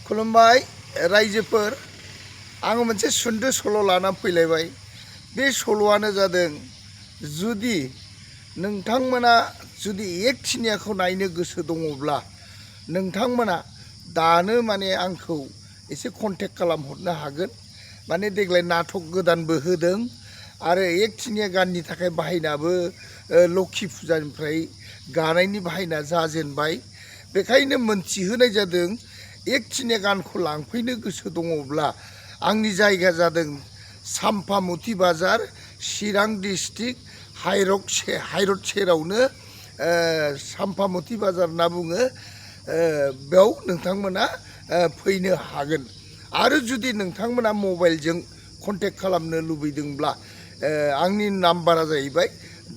खुलुमबाय रायजोफोर आङो मोनसे सुंद' सल' लाना फैलायबाय। बे सल'आनो जादों जुदि नोंथांमोना जुदि एकथिनियाखौ नायनो गोसो दङब्ला नोंथांमोना दानो माने आंखौ एसे कन्टेक्ट खालामहरनो हागोन। माने देग्लाय नाटक गोदानबो होदों आरो एकथिनिया गाननि थाखाय बाहायनाबो लक्षी फुजानिफ्राय गानायनि बाहायना जाजेनबाय। बेखायनो मोनथिहोनाय जादों एकथिनिया गानखौ लांफैनो गोसो दङब्ला आंनि जायगा जादों साम्फामुथि बाजार, चिरां डिस्ट्रिक्ट, हाइरड सेरावनो साम्फामुथि बाजार होनना बुङो। बेयाव नोंथांमोना फैनो हागोन। आरो जुदि नोंथांमोना मबाइलजों कन्टेक्ट खालामनो लुबैदोंब्ला आंनि नाम्बारा जाहैबाय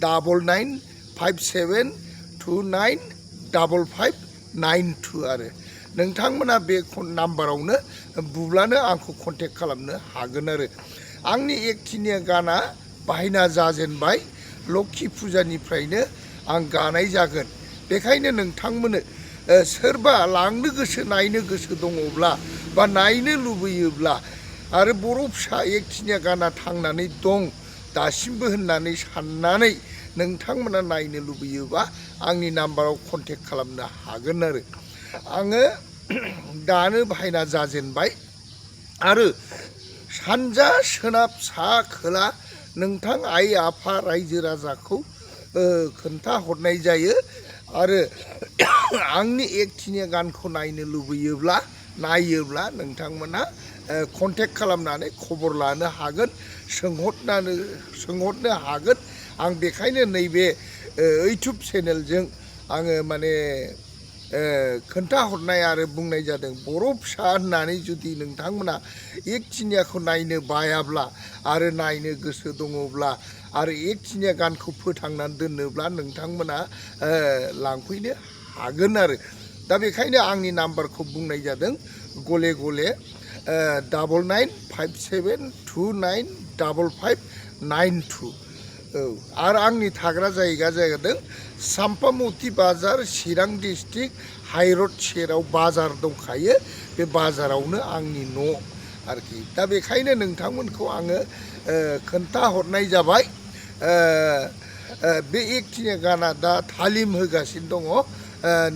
9957295592 आरो नोंथांमोना बे नाम्बारावनो बुब्लानो आंखौ कन्टेक्ट खालामनो हागोन। आरो आंनि एकथिनिया गाना बाहायना जाजेनबाय, लक्षी फुजानिफ्रायनो आं गानाय जागोन। बेखायनो नोंथांमोननो सोरबा लांनो गोसो नायनो गोसो दङब्ला बा नायनो लुबैयोब्ला आरो बर' फिसा एकथिनिया गाना थांनानै दं दासिमबो होननानै साननानै नोंथांमोना नायनो लुबैयोबा आंनि नाम्बाराव कन्टेक्ट खालामनो हागोन। आरो आङो दानो बाहायना जाजेनबाय आरो सानजा सोनाब सा खोला नोंथां आइ आफा रायजो राजाखौ खोन्थाहरनाय जायो। आरो आंनि एकथिनिया गानखौ नायनो लुबैयोब्ला नायोब्ला नोंथांमोना कन्टेक्ट खालामनानै खबर लानो हागोन, सोंहरनो हागोन। आं बेखायनो नैबे इउटुब चेनेलजों आङो माने खोन्थाहरनाय आरो बुंनाय जादों। बर' फिसा होननानै जुदि नोंथांमोना एकथिनियाखौ नायनो बायाब्ला आरो नायनो गोसो दङब्ला आरो एकथिनिया गानखौ फोथांनानै दोननोब्ला नोंथांमोना लांफैनो हागोन। आरो दा बेखायनो आंनि नाम्बारखौ बुंनाय जादों गले गले 9957295592। औ आरो आंनि थाग्रा जायगा जादों साम्फामुथि बाजार, चिरां डिस्ट्रिक्ट, हाइरड सेराव बाजार दंखायो। बे बाजारावनो आंनि न' आरोखि। दा बेखायनो नोंथांमोनखौ आङो खोन्थाहरनाय जाबाय। बे एकथिनिया गाना दा तालिम होगासिनो दङ।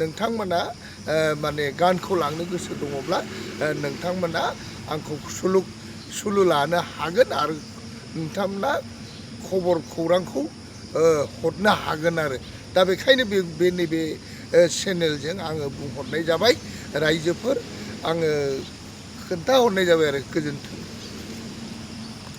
नोंथांमोना माने गानखौ लांनो गोसो दङब्ला नोंथांमोना आंखौ सुलु लानो हागोन आरो नोंथांमोना खौरांखौ हरनो हागोन। आरो दा बेखायनो बे नैबे चेनेलजों आङो बुंहरनाय जाबाय। रायजोफोर आङो खोन्थाहरनाय जाबाय आरो गोजोन्थों।